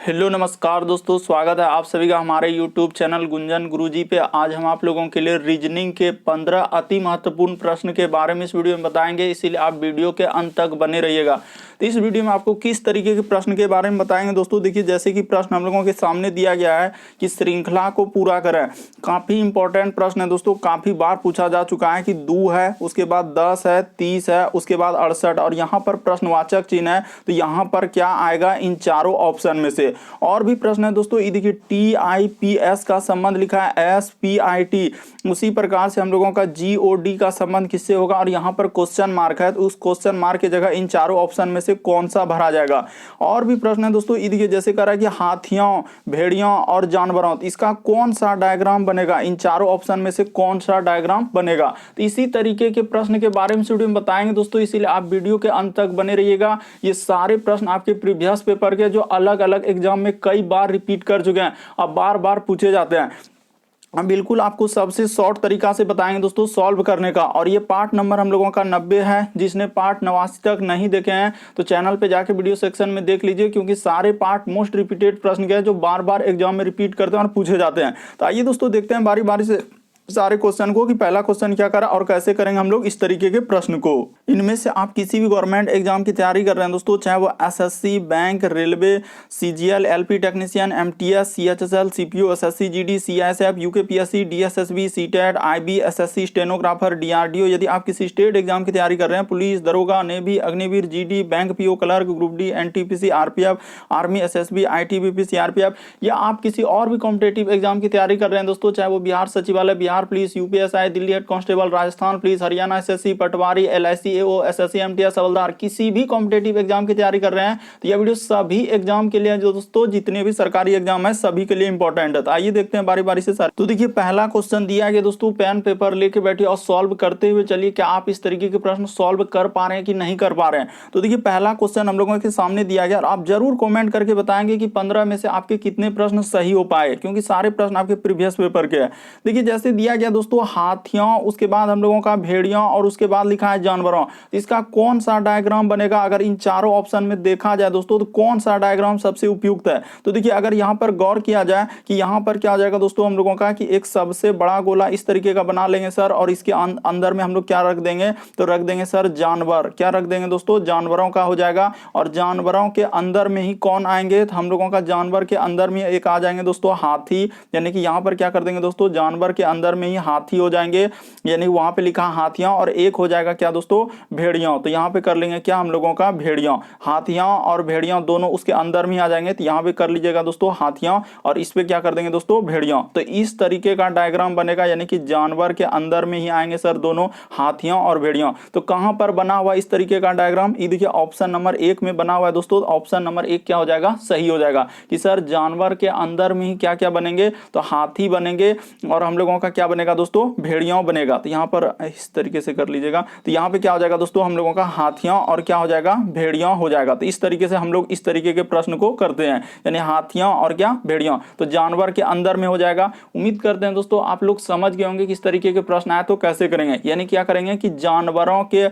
Hello नमस्कार दोस्तों, स्वागत है आप सभी का हमारे यूट्यूब चैनल गुंजन गुरुजी पे। आज हम आप लोगों के लिए रीजनिंग के 15 अति महत्वपूर्ण प्रश्न के बारे में इस वीडियो में बताएंगे, इसीलिए आप वीडियो के अंत तक बने रहिएगा। तो इस वीडियो में आपको किस तरीके के प्रश्न के बारे में बताएंगे दोस्तों। देखिए, जैसे कि प्रश्न हम लोगों के सामने दिया गया है कि श्रृंखला को पूरा करें। काफी इंपॉर्टेंट प्रश्न है दोस्तों, काफी बार पूछा जा चुका है कि 2 है, उसके बाद 10 है, 30 है, उसके बाद 68 और यहाँ पर प्रश्नवाचक चिन्ह है। तो यहाँ पर क्या आएगा इन चारों ऑप्शन में से। और भी प्रश्न है दोस्तों, ये देखिए TIPS का संबंध लिखा है SPIT, उसी प्रकार से हम लोगों का GOD का संबंध किससे होगा और यहाँ पर क्वेश्चन मार्क है, तो उस क्वेश्चन मार्क की जगह इन चारों ऑप्शन में से कौन सा भरा जाएगा। और भी प्रश्न है दोस्तों, ये देखिए जैसे कह रहा है कि हाथियों, भेड़ियों और जानवरों, तो इसका कौन सा डायग्राम बनेगा, इन चारों ऑप्शन में से कौन सा डायग्राम बनेगा। तो इसी तरीके के प्रश्न के बारे में वीडियो में बताएंगे दोस्तों, इसीलिए आप वीडियो के अंत तक बने रहिएगा। ये सारे प्रश्न आपके प्रीवियस पेपर के जो अलग अलग एग्जाम में कई बार रिपीट कर चुके हैं और बार बार पूछे जाते हैं, हम बिल्कुल आपको सबसे शॉर्ट तरीका से बताएंगे दोस्तों सॉल्व करने का। और ये पार्ट नंबर हम लोगों का 90 है। जिसने पार्ट 89 तक नहीं देखे हैं तो चैनल पे जाके वीडियो सेक्शन में देख लीजिए, क्योंकि सारे पार्ट मोस्ट रिपीटेड प्रश्न के हैं जो बार बार एग्जाम में रिपीट करते हैं और पूछे जाते हैं। तो आइए दोस्तों देखते हैं बारी बारी से सारे क्वेश्चन को कि पहला क्वेश्चन क्या करा और कैसे करेंगे हम लोग इस तरीके के प्रश्न को। इनमें से आप किसी भी गवर्नमेंट एग्जाम की तैयारी कर रहे हैं दोस्तों, चाहे वो SSC, bank, railway, CGL, LP technician, MTS, CHSL, CPO, SSC, GD, CISF, UKPSC, DSSB, CTET, IB, SSC, stenographer, DRDO। यदि आप किसी स्टेट एग्जाम की तैयारी कर रहे हैं, पुलिस, दरोगा, navy, Agniveer, GD, bank PO, clerk, group D, NTPC, RPF, army, SSB, ITBP, CRPF, या आप किसी और भी कॉम्पिटेटिव एग्जाम की तैयारी कर रहे हैं दोस्तों, चाहे वो बिहार सचिवालय, Bihar police, UPSI, Delhi head constable, Rajasthan police, Haryana SSC, पटवारी, LIC AO, SSC MTS हवलदार, किसी भी कॉम्पिटेटिव एग्जाम की तैयारी कर रहे हैं तो यह वीडियो सभी एग्जाम के लिए जो दोस्तों, जितने भी सरकारी एग्जाम है सभी के लिए इंपॉर्टेंट है। तो आइए देखते हैं बारी बारी से सारे। तो देखिए पहला क्वेश्चन दिया गया दोस्तों, पेन पेपर लेके बैठिए और सॉल्व करते हुए चलिए क्या आप इस तरीके के प्रश्न सॉल्व कर पा रहे हैं कि नहीं कर पा रहे हैं। तो देखिए पहला क्वेश्चन हम लोगों के सामने दिया गया और आप जरूर कॉमेंट करके बताएंगे कि 15 में से आपके कितने प्रश्न सही हो पाए, क्योंकि सारे प्रश्न आपके प्रीवियस पेपर के हैं। देखिए जैसे दिया गया दोस्तों हाथियों, उसके बाद हम लोगों का भेड़ियों और उसके बाद लिखा है जानवरों, तो इसका कौन सा डायग्राम बनेगा अगर इन चारों ऑप्शन में देखा जाए दोस्तों, तो कौन सा डायग्राम सबसे उपयुक्त है। तो देखिए अगर यहां पर गौर किया जाए कि यहां पर क्या आ जाएगा दोस्तों हम लोगों का कि एक सबसे बड़ा गोला इस तरीके का बना लेंगे सर, और इसके अंदर में हम लोग क्या रख देंगे, तो रख देंगे सर जानवर। क्या रख देंगे दोस्तों, जानवरों का हो जाएगा। और जानवरों के अंदर में ही कौन आएंगे, तो हम लोगों का जानवर के अंदर में एक आ जाएंगे दोस्तों हाथी, यानी कि यहां पर क्या कर देंगे दोस्तों, जानवर के अंदर में ही हाथी हो जाएंगे, यानी वहां पे लिखा हाथियां, और एक हो जाएगा क्या दोस्तों, भेड़ियों। तो यहां पे कर लेंगे क्या हम लोगों का, भेड़ियों। हाथियां और भेड़ियों दोनों उसके अंदर में आ जाएंगे, तो यहां पे कर लीजिएगा दोस्तों हाथियां, और इस पे क्या कर देंगे दोस्तों, भेड़ियों। तो इस तरीके का डायग्राम बनेगा, यानी कि जानवर के अंदर में ही आएंगे सर दोनों, हाथियों और भेड़ियों। तो कहां पर बना हुआ इस तरीके का डायग्राम, ये देखिए ऑप्शन नंबर 1 में बना हुआ है दोस्तों। ऑप्शन नंबर 1 क्या हो जाएगा, सही हो जाएगा कि सर जानवर के अंदर में ही क्या क्या बनेंगे, तो हाथी बनेंगे और हम लोगों का क्या बनेगा दोस्तों, भेड़ियों बनेगा। तो यहाँ पर इस तरीके से कर लीजिएगा, तो यहाँ पे क्या हो जाएगा दोस्तों, हम लोगों का हाथियों और क्या हो जाएगा, भेड़ियों हो जाएगा। तो इस तरीके से हम लोग इस तरीके के प्रश्न को करते हैं, यानी हाथियों और क्या, भेड़ियों। तो जानवर के अंदर में हो जाएगा। उम्मीद करते हैं दोस्तों आप लोग समझ गए होंगे कि इस तरीके के प्रश्न आए तो कैसे करेंगे। यानी क्या करेंगे कि जानवरों के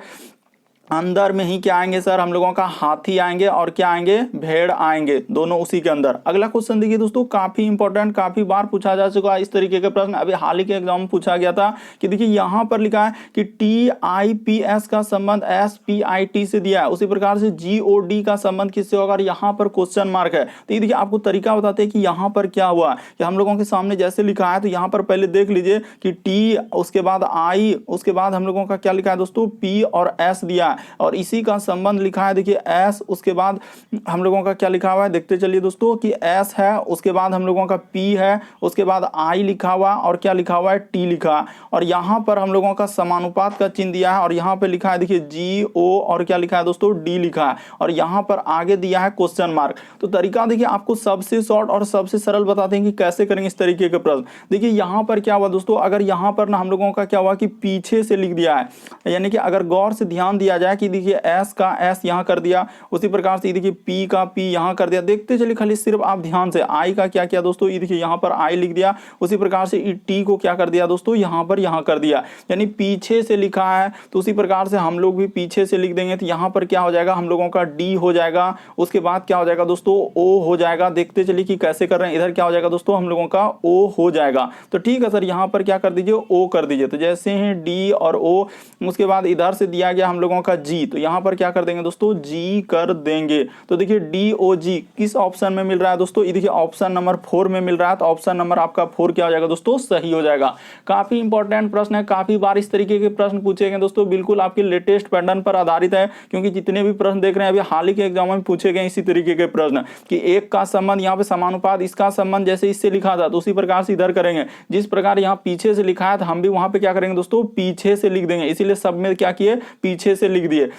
अंदर में ही क्या आएंगे सर, हम लोगों का हाथी आएंगे और क्या आएंगे, भेड़ आएंगे, दोनों उसी के अंदर। अगला क्वेश्चन देखिए दोस्तों, काफी इंपॉर्टेंट, काफी बार पूछा जा चुका है इस तरीके के प्रश्न। अभी हाल ही के एग्जाम में पूछा गया था कि देखिए यहां पर लिखा है कि TIPS का संबंध SPIT से दिया है, उसी प्रकार से GOD का संबंध किससे होगा, यहाँ पर क्वेश्चन मार्क है। तो ये देखिए आपको तरीका बताते हैं कि यहाँ पर क्या हुआ कि हम लोगों के सामने जैसे लिखा है, तो यहाँ पर पहले देख लीजिए कि T, उसके बाद I, उसके बाद हम लोगों का क्या लिखा है दोस्तों, P और S दिया, और इसी का संबंध लिखा है देखिए S, उसके बाद हम लोगों का क्या लिखा हुआ है, देखते चलिए दोस्तों कि S है, उसके बाद हम लोगों का P है, उसके बाद I लिखा हुआ और क्या लिखा हुआ है, T लिखा, और यहाँ पर हम लोगों का समानुपात का चिन्ह दिया है, और यहाँ पे लिखा है देखिए GO और क्या लिखा है दोस्तों, D लिखा है, और यहाँ पर आगे दिया है क्वेश्चन मार्क। तो तरीका देखिए आपको सबसे शॉर्ट और सबसे सरल बताते हैं कि कैसे करेंगे इस तरीके के प्रश्न। देखिए यहाँ पर क्या हुआ दोस्तों, अगर यहाँ पर ना हम लोगों का क्या हुआ कि पीछे से लिख दिया है, यानी कि अगर गौर से ध्यान दिया जाए जाए कि देखिए एस का एस यहाँ कर दिया, उसी प्रकार से देखिए पी का पी यहाँ कर दिया। देखते चलिए खाली सिर्फ आप ध्यान से आई का क्या किया दोस्तों, ये देखिए यहाँ पर आई लिख दिया, उसी प्रकार से टी को क्या कर दिया दोस्तों, यहाँ पर यहाँ कर दिया, यानी पीछे से लिखा है तो उसी प्रकार से हम लोग भी पीछे से लिख देंगे। तो यहाँ पर क्या हो जाएगा, हम लोगों का डी हो जाएगा, उसके बाद क्या हो जाएगा दोस्तों, ओ हो जाएगा। देखते चलिए कि कैसे कर रहे हैं, इधर क्या हो जाएगा दोस्तों, हम लोगों का ओ हो जाएगा। तो ठीक है सर, यहाँ पर क्या कर दीजिए, ओ कर दीजिए। तो जैसे ही डी और ओ, उसके बाद इधर से दिया गया हम लोगों का जी, तो यहाँ पर क्या कर देंगे दोस्तों, जी कर देंगे। तो देखिए डी ओ जी किस ऑप्शन में मिल रहा है दोस्तों, ये देखिए ऑप्शन नंबर 4 में मिल रहा है। तो ऑप्शन नंबर आपका 4 क्या हो जाएगा दोस्तों, सही हो जाएगा। काफी इंपॉर्टेंट प्रश्न है, काफी बार इस तरीके के प्रश्न पूछे गए दोस्तों, बिल्कुल आपके लेटेस्ट पैटर्न पर आधारित है, क्योंकि जितने भी प्रश्न देख रहे हैं अभी हाल ही के एग्जाम में पूछे गए इसी तरीके के प्रश्न कि एक का संबंध, यहाँ पे समानुपात, इसका संबंध जैसे इससे लिखा था तो उसी प्रकार से इधर करेंगे। जिस प्रकार यहाँ पीछे से लिखा है तो हम भी वहां पे क्या करेंगे दोस्तों, पीछे से लिख देंगे, इसीलिए सब में क्या किए, पीछे से लिख दिए।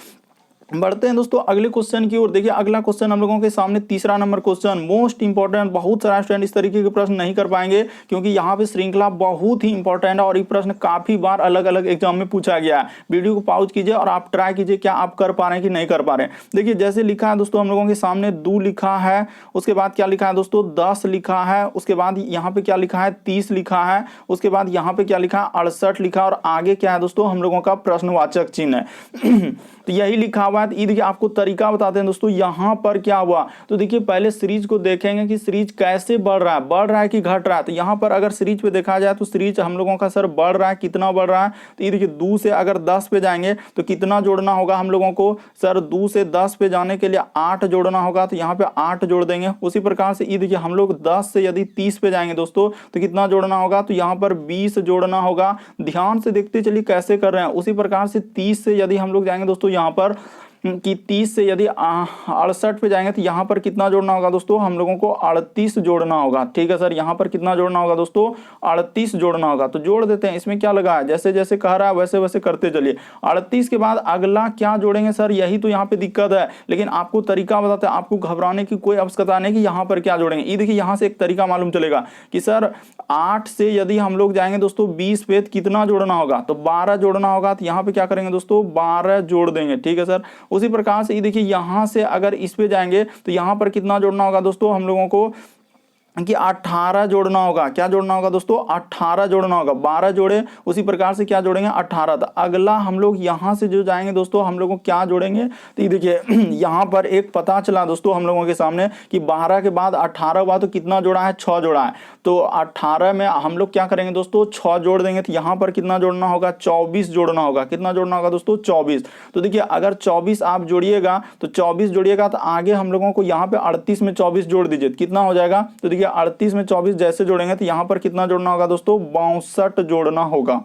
बढ़ते हैं दोस्तों अगले क्वेश्चन की ओर। देखिए अगला क्वेश्चन हम लोगों के सामने तीसरा नंबर क्वेश्चन, मोस्ट इंपॉर्टेंट। बहुत सारा स्टूडेंट इस तरीके के प्रश्न नहीं कर पाएंगे, क्योंकि यहाँ पे श्रृंखला बहुत ही इंपॉर्टेंट है और ये प्रश्न काफी बार अलग अलग एग्जाम में पूछा गया है। वीडियो को पॉज कीजिए और आप ट्राई कीजिए क्या आप कर पा रहे हैं कि नहीं कर पा रहे हैं। देखिए जैसे लिखा है दोस्तों हम लोगों के सामने 2 लिखा है, उसके बाद क्या लिखा है दोस्तों, 10 लिखा है, उसके बाद यहाँ पे क्या लिखा है, 30 लिखा है, उसके बाद यहाँ पे क्या लिखा है, 68 लिखा है, और आगे क्या है दोस्तों, हम लोगों का प्रश्नवाचक चिन्ह है। तो यही लिखा हुआ है। ये देखिए आपको तरीका बताते हैं दोस्तों, यहाँ पर क्या हुआ। तो देखिए पहले सीरीज को देखेंगे कि सीरीज कैसे बढ़ रहा है कि घट रहा है। तो यहाँ पर अगर सीरीज पे देखा जाए तो सीरीज हम लोगों का सर बढ़ रहा है, कितना बढ़ रहा है, तो ये देखिए 2 से अगर 10 पे जाएंगे तो कितना जोड़ना होगा हम लोगों को, सर 2 से 10 पे जाने के लिए 8 जोड़ना होगा, तो यहाँ पे 8 जोड़ देंगे। उसी प्रकार से ये देखिए हम लोग 10 से यदि 30 पे जाएंगे दोस्तों तो कितना जोड़ना होगा, तो यहाँ पर 20 जोड़ना होगा। ध्यान से देखते चलिए कैसे कर रहे हैं। उसी प्रकार से 30 से यदि हम लोग जाएंगे दोस्तों यहाँ पर कि 30 से यदि 68 पे जाएंगे तो यहाँ पर कितना जोड़ना होगा दोस्तों, हम लोगों को 38 जोड़ना होगा। ठीक है सर, यहाँ पर कितना जोड़ना होगा दोस्तों, 38 जोड़ना होगा। तो जोड़ देते हैं, इसमें क्या लगा है, जैसे जैसे कह रहा है वैसे वैसे करते चलिए। 38 के बाद अगला क्या जोड़ेंगे सर, यही तो यहाँ पे दिक्कत है, लेकिन आपको तरीका बताते हैं, आपको घबराने की कोई आवश्यकता नहीं कि यहाँ पर क्या जोड़ेंगे। ये देखिए यहाँ से एक तरीका मालूम चलेगा कि सर 8 से यदि हम लोग जाएंगे दोस्तों 20 पे कितना जोड़ना होगा, तो 12 जोड़ना होगा। तो यहाँ पे क्या करेंगे दोस्तों, 12 जोड़ देंगे। ठीक है सर, उसी प्रकार से ये देखिए यहां से अगर इस पे जाएंगे तो यहां पर कितना जोड़ना होगा दोस्तों, हम लोगों को कि 18 जोड़ना होगा। क्या जोड़ना होगा दोस्तों, 18 जोड़ना होगा। 12 जोड़े, उसी प्रकार से क्या जोड़ेंगे, 18। तो अगला हम लोग यहां से जो जाएंगे दोस्तों हम लोगों को क्या जोड़ेंगे, तो ये देखिए यहां पर एक पता चला दोस्तों हम लोगों के सामने कि 12 के बाद 18 हुआ तो कितना जोड़ा है, 6 जोड़ा है। तो 18 में हम लोग क्या करेंगे दोस्तों, 6 जोड़ देंगे। तो यहां पर कितना जोड़ना होगा, 24 जोड़ना होगा। कितना जोड़ना होगा दोस्तों, 24। तो देखिए अगर 24 आप जोड़िएगा तो 24 जोड़िएगा तो आगे हम लोगों को यहाँ पे 38 में 24 जोड़ दीजिए, कितना हो जाएगा। तो देखिए 38 में 24 जैसे जोड़ेंगे तो यहां पर कितना जोड़ना होगा दोस्तों, 62 जोड़ना होगा।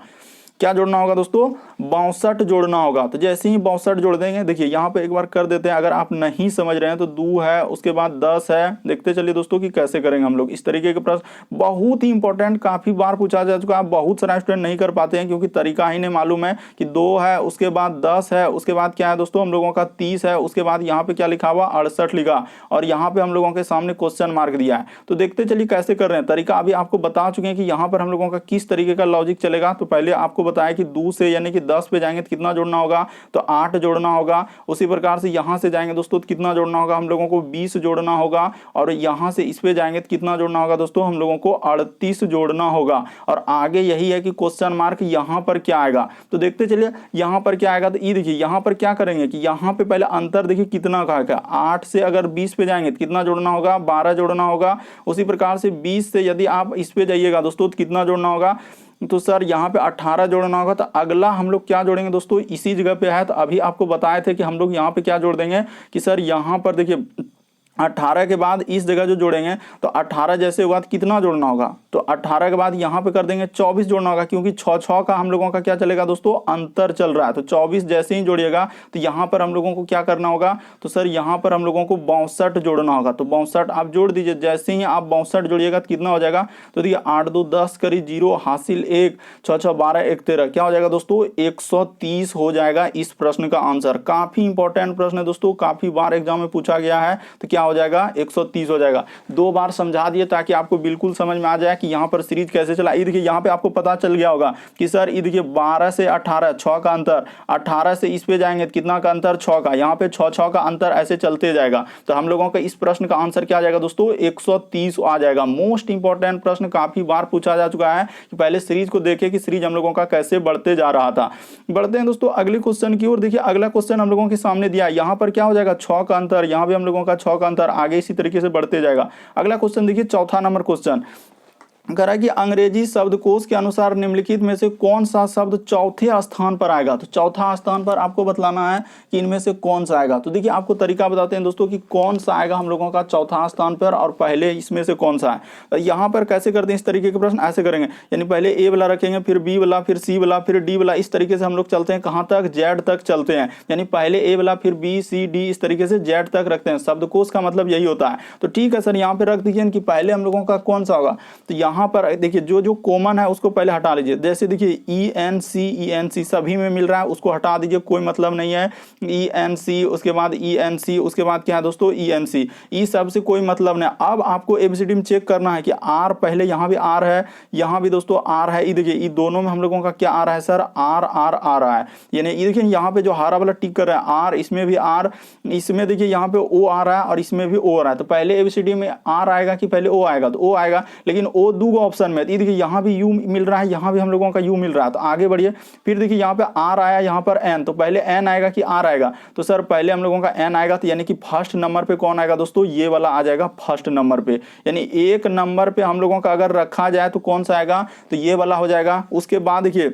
क्या जोड़ना होगा दोस्तों, 62 जोड़ना होगा। तो जैसे ही 62 जोड़ देंगे, देखिए यहाँ पे एक बार कर देते हैं, अगर आप नहीं समझ रहे हैं तो 2 है, उसके बाद 10 है। देखते चलिए दोस्तों कि कैसे करेंगे हम लोग। इस तरीके के प्रश्न बहुत ही इंपॉर्टेंट, काफी बार पूछा जा चुका है, बहुत सारे स्टूडेंट नहीं कर पाते हैं क्योंकि तरीका ही नहीं मालूम है कि 2 है, उसके बाद 10 है, उसके बाद क्या है दोस्तों हम लोगों का 30 है, उसके बाद यहाँ पे क्या लिखा हुआ 68 लिखा, और यहाँ पे हम लोगों के सामने क्वेश्चन मार्क दिया है। तो देखते चलिए कैसे कर रहे हैं। तरीका अभी आपको बता चुके हैं कि यहाँ पर हम लोगों का किस तरीके का लॉजिक चलेगा। तो पहले आपको बताया कि 2 से यानी कि 10 पे जाएंगे तो कितना जोड़ना होगा, तो 8 जोड़ना होगा। उसी प्रकार से यहां से जाएंगे दोस्तों तो कितना जोड़ना होगा, हम लोगों को 20 जोड़ना होगा। और यहां से इस पे जाएंगे तो कितना जोड़ना होगा दोस्तों, हम लोगों को 38 जोड़ना होगा। और आगे यही है कि क्वेश्चन मार्क यहां पर क्या आएगा। तो देखते चलिए यहां पर क्या आएगा। तो ये देखिए यहां पर क्या करेंगे कि यहां पे पहले अंतर देखिए कितना का है। 8 से अगर 20 पे जाएंगे तो कितना जोड़ना होगा, 12 जोड़ना होगा। उसी प्रकार से 20 से यदि आप इस पे जाइएगा दोस्तों तो कितना जोड़ना होगा, तो सर यहाँ पे 18 जोड़ना होगा। तो अगला हम लोग क्या जोड़ेंगे दोस्तों, इसी जगह पे है। तो अभी आपको बताए थे कि हम लोग यहाँ पे क्या जोड़ देंगे कि सर यहाँ पर देखिए 18 के बाद इस जगह जो जोड़ेंगे तो 18 जैसे हुआ तो कितना जोड़ना होगा, तो 18 के बाद यहाँ पे कर देंगे 24 जोड़ना होगा, क्योंकि 6 का हम लोगों का क्या चलेगा दोस्तों, अंतर चल रहा है। तो 24 जैसे ही जोड़िएगा तो यहाँ पर हम लोगों को क्या करना होगा, तो सर यहाँ पर हम लोगों को 62 जोड़ना होगा। तो 62 आप जोड़ दीजिए। जैसे ही आप 62 जोड़िएगा तो कितना हो जाएगा, तो देखिए 8 2 10 करी 0 हासिल 1 6 6 12 1 13 क्या हो जाएगा दोस्तों, 130 हो जाएगा इस प्रश्न का आंसर। काफी इंपॉर्टेंट प्रश्न है दोस्तों, काफी बार एग्जाम में पूछा गया है। तो क्या हो जाएगा 130 हो जाएगा। 2 बार समझा दिए ताकि आपको बिल्कुल समझ में आ जाए कि यहाँ पर सीरीज कैसे चला। ये देखिए यहाँ पे आपको पता चल गया होगा कि सर ये देखिए 12 से 18 6 का अंतर, 18 से इस पे जाएंगे कितना का अंतर 6 का, यहाँ पे 6 का अंतर ऐसे चलते जाएगा। तो हम लोगों का इस प्रश्न का आंसर क्या आ जाएगा दोस्तों 130 आ जाएगा। मोस्ट इंपॉर्टेंट प्रश्न काफी बार पूछा जा चुका है कि पहले सीरीज को देखें कि सीरीज हम लोगों का कैसे बढ़ते जा रहा था। बढ़ते हैं दोस्तों अगले क्वेश्चन की ओर। देखिए अगला क्वेश्चन हम लोगों के सामने दिया है, यहाँ पर क्या हो जाएगा 6 का अंतर, यहाँ भी हम लोगों का 6 का अंतर, आगे इसी तरीके से बढ़ते जाएगा। अगला क्वेश्चन देखिए चौथा नंबर क्वेश्चन कह रहा है कि अंग्रेजी शब्दकोश के अनुसार निम्नलिखित में से कौन सा शब्द चौथे स्थान पर आएगा। तो चौथा स्थान पर आपको बतलाना है कि इनमें से कौन सा आएगा। तो देखिए आपको तरीका बताते हैं दोस्तों कि कौन सा आएगा हम लोगों का चौथा स्थान पर और पहले इसमें से कौन सा है। तो यहाँ पर कैसे करते हैं इस तरीके के प्रश्न ऐसे करेंगे, यानी पहले ए वाला रखेंगे, फिर बी वाला, फिर सी वाला, फिर डी वाला, इस तरीके से हम लोग चलते हैं कहाँ तक, जेड तक चलते हैं। यानी पहले ए वाला फिर बी सी डी इस तरीके से जेड तक रखते हैं। शब्दकोश का मतलब यही होता है। तो ठीक है सर यहाँ पे रख दीजिए कि पहले हम लोगों का कौन सा होगा। तो यहाँ पर देखिए जो कॉमन है उसको पहले हटा लीजिए। जैसे देखिए ENC सभी में मिल रहा है, उसको हटा दीजिए, कोई मतलब नहीं है। ENC उसके बाद ENC उसके बाद क्या है दोस्तों ENC, ई सब से कोई मतलब नहीं। अब आपको ABCD में चेक करना है कि आर, पहले यहाँ भी आर है, यहाँ भी दोस्तों आर है। ये देखिए ये दोनों में हम लोगों का क्या आ रहा है सर आर आर आ रहा है। यानी ये देखिए यहाँ पे जो हरा वाला टिक कर रहा है आर, इसमें भी आर, इसमें देखिए यहाँ पे ओ आ रहा है और इसमें भी ओ आ रहा है। तो पहले ABCD में आर आएगा कि पहले ओ आएगा, तो ओ आएगा। लेकिन ओ दो ऑप्शन में, देखिए यहाँ भी यू मिल रहा है, यहाँ भी हम लोगों का यू मिल रहा है। तो आगे बढ़िए, फिर देखिए यहाँ पे आर आया, यहाँ पर एन, तो पहले एन आएगा कि आर आएगा। तो सर पहले हम लोगों का एन आएगा, तो यानी कि फर्स्ट नंबर पे कौन आएगा दोस्तों, ये वाला आ जाएगा फर्स्ट नंबर पे। यानी एक नंबर पे हम लोगों का अगर रखा जाए तो कौन सा आएगा, तो ये वाला हो जाएगा। उसके बाद देखिए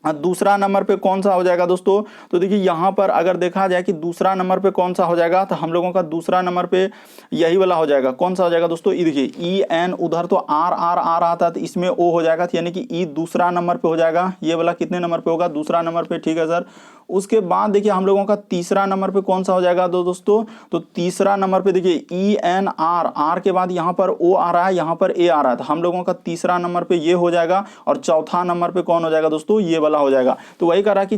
दूसरा नंबर पे कौन सा हो जाएगा दोस्तों, तो देखिए यहाँ पर अगर देखा जाए कि दूसरा नंबर पे कौन सा हो जाएगा, तो हम लोगों का दूसरा नंबर पे यही वाला हो जाएगा। कौन सा हो जाएगा दोस्तों, ई देखिए EN, उधर तो आर आर आ रहा था तो इसमें ओ हो जाएगा, यानी कि ई दूसरा नंबर पे हो जाएगा। ये वाला कितने नंबर पे होगा, दूसरा नंबर पे, ठीक है सर। उसके बाद देखिए हम लोगों का तीसरा नंबर पे कौन सा हो जाएगा दोस्तों, तो तीसरा नंबर पे देखिए ENR, आर के बाद यहाँ पर ओ आ रहा है, यहाँ पर ए आ रहा है, तो हम लोगों का तीसरा नंबर पे ये हो जाएगा। और चौथा नंबर पे कौन हो जाएगा दोस्तों, ये वाला हो जाएगा। तो वही कह रहा है कि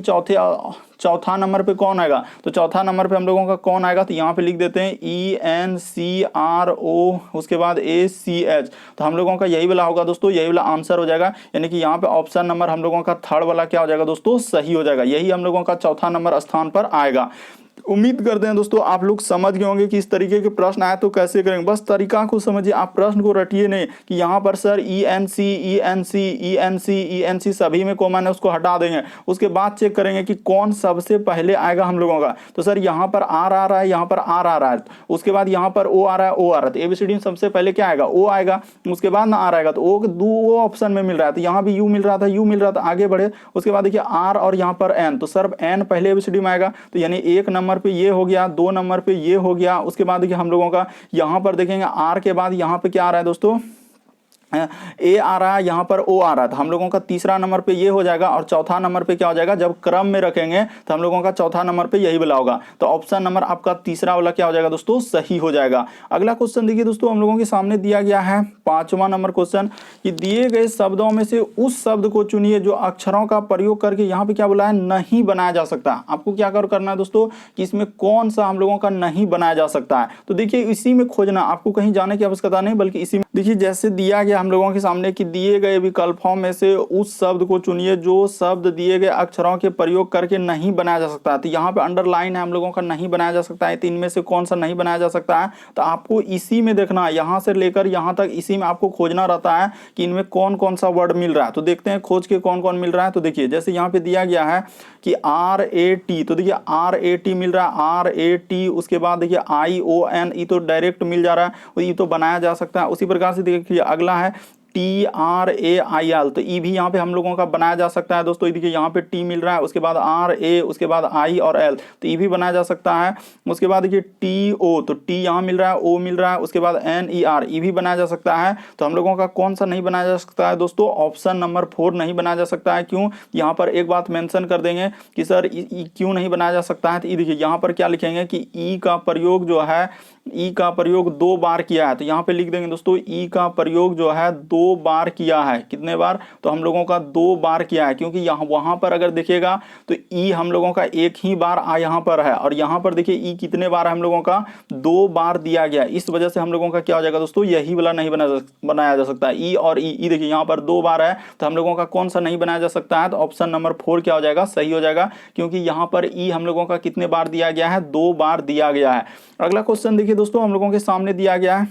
चौथा नंबर पे कौन आएगा, तो चौथा नंबर पे हम लोगों का कौन आएगा, तो यहाँ पे लिख देते हैं ENCRO उसके बाद ACH। तो हम लोगों का यही वाला होगा दोस्तों, यही वाला आंसर हो जाएगा। यानी कि यहाँ पे ऑप्शन नंबर हम लोगों का थर्ड वाला क्या हो जाएगा दोस्तों, सही हो जाएगा। यही हम लोगों का चौथा नंबर स्थान पर आएगा। उम्मीद करते हैं दोस्तों आप लोग समझ गए होंगे कि इस तरीके के प्रश्न आए तो कैसे करेंगे। बस तरीका को समझिए, आप प्रश्न को रटिए नहीं कि यहाँ पर सर ENC सभी में कॉमन है, उसको हटा देंगे। उसके बाद चेक करेंगे कि कौन सबसे पहले आएगा हम लोगों का। तो सर यहाँ पर आर आ रहा है, यहाँ पर आर आ रहा है, उसके बाद यहाँ पर ओ आ रहा है, ओ आ रहा है, तो ABCD में सबसे पहले क्या आएगा, ओ आएगा। उसके बाद ना आर आएगा, तो ओ दो ऑप्शन में मिल रहा है, तो यहाँ भी यू मिल रहा था, यू मिल रहा था, आगे बढ़े। उसके बाद देखिए आर और यहाँ पर एन, तो सर एन पहले ABCD में आएगा। तो यानी एक नंबर पे ये हो गया, दो नंबर पे ये हो गया। उसके बाद देखिए हम लोगों का यहां पर देखेंगे आर के बाद यहां पे क्या आ रहा है दोस्तों, ए आ रहा है, यहाँ पर ओ आ रहा है, तो हम लोगों का तीसरा नंबर पे ये हो जाएगा। और चौथा नंबर पे क्या हो जाएगा, जब क्रम में रखेंगे तो हम लोगों का चौथा नंबर पे यही वाला होगा। तो ऑप्शन नंबर आपका तीसरा वाला क्या हो जाएगा दोस्तों, सही हो जाएगा। अगला क्वेश्चन देखिए दोस्तों, हम लोगों के सामने दिया गया है 5वां नंबर क्वेश्चन कि दिए गए शब्दों में से उस शब्द को चुनिए जो अक्षरों का प्रयोग करके, यहाँ पे क्या बोला है, नहीं बनाया जा सकता। आपको क्या करना है दोस्तों कि इसमें कौन सा हम लोगों का नहीं बनाया जा सकता है। तो देखिए इसी में खोजना, आपको कहीं जाने की आवश्यकता नहीं, बल्कि इसी में देखिए जैसे दिया गया हम लोगों के सामने कि दिए गए विकल्पों में से उस शब्द को चुनिए जो शब्द दिए गए अक्षरों के प्रयोग करके नहीं बनाया जा सकता है। तो यहाँ पे अंडरलाइन है, हम लोगों का नहीं बनाया जा सकता है। तो इनमें से कौन सा नहीं बनाया जा सकता है, तो आपको इसी में देखना है, यहाँ से लेकर यहाँ तक इसी में आपको खोजना रहता है कि इनमें कौन कौन सा वर्ड मिल रहा है। तो देखते हैं खोज के कौन कौन मिल रहा है। तो देखिए जैसे यहाँ पे दिया गया है कि RAT, तो देखिए RAT मिल रहा है, RAT। उसके बाद देखिए ION, ये तो डायरेक्ट मिल जा रहा है, ये तो बनाया जा सकता है। उसी प्रकार से देखिए अगला है TRAIL, तो ई भी यहाँ पे हम लोगों का बनाया जा सकता है दोस्तों। देखिए यहाँ पे टी मिल रहा है, उसके बाद RA, उसके बाद I और L, तो ई भी बनाया जा सकता है। उसके बाद देखिए TO, तो टी यहाँ मिल रहा है, O मिल रहा है, उसके बाद NER, ई भी बनाया जा सकता है। तो हम लोगों का कौन सा नहीं बनाया जा सकता है दोस्तों, ऑप्शन नंबर 4 नहीं बनाया जा सकता है। क्यों, यहाँ पर एक बात मेंशन कर देंगे कि सर क्यों नहीं बनाया जा सकता है। तो देखिए यहाँ पर क्या लिखेंगे कि ई का प्रयोग जो है, ई का प्रयोग 2 बार किया है। तो यहाँ पे लिख देंगे दोस्तों ई का प्रयोग जो है 2 2 बार किया है। कितने बार? तो हम लोगों का 2 बार किया है, क्योंकि यहाँ वहां पर अगर देखिएगा तो ई हम लोगों का एक ही बार यहाँ पर है, और यहाँ पर देखिए ई कितने बार है हम लोगों का? 2 बार दिया गया। इस वजह से हम लोगों का क्या हो जाएगा दोस्तों? यही वाला नहीं बनाया जा सकता। ई और ई देखिए यहाँ पर 2 बार है, तो हम लोगों का कौन सा नहीं बनाया जा सकता है? तो ऑप्शन नंबर 4 क्या हो जाएगा? सही हो जाएगा, क्योंकि यहाँ पर ई हम लोगों का कितने बार दिया गया है? 2 बार दिया गया है। अगला क्वेश्चन देखिए दोस्तों हम लोगों के सामने दिया गया है।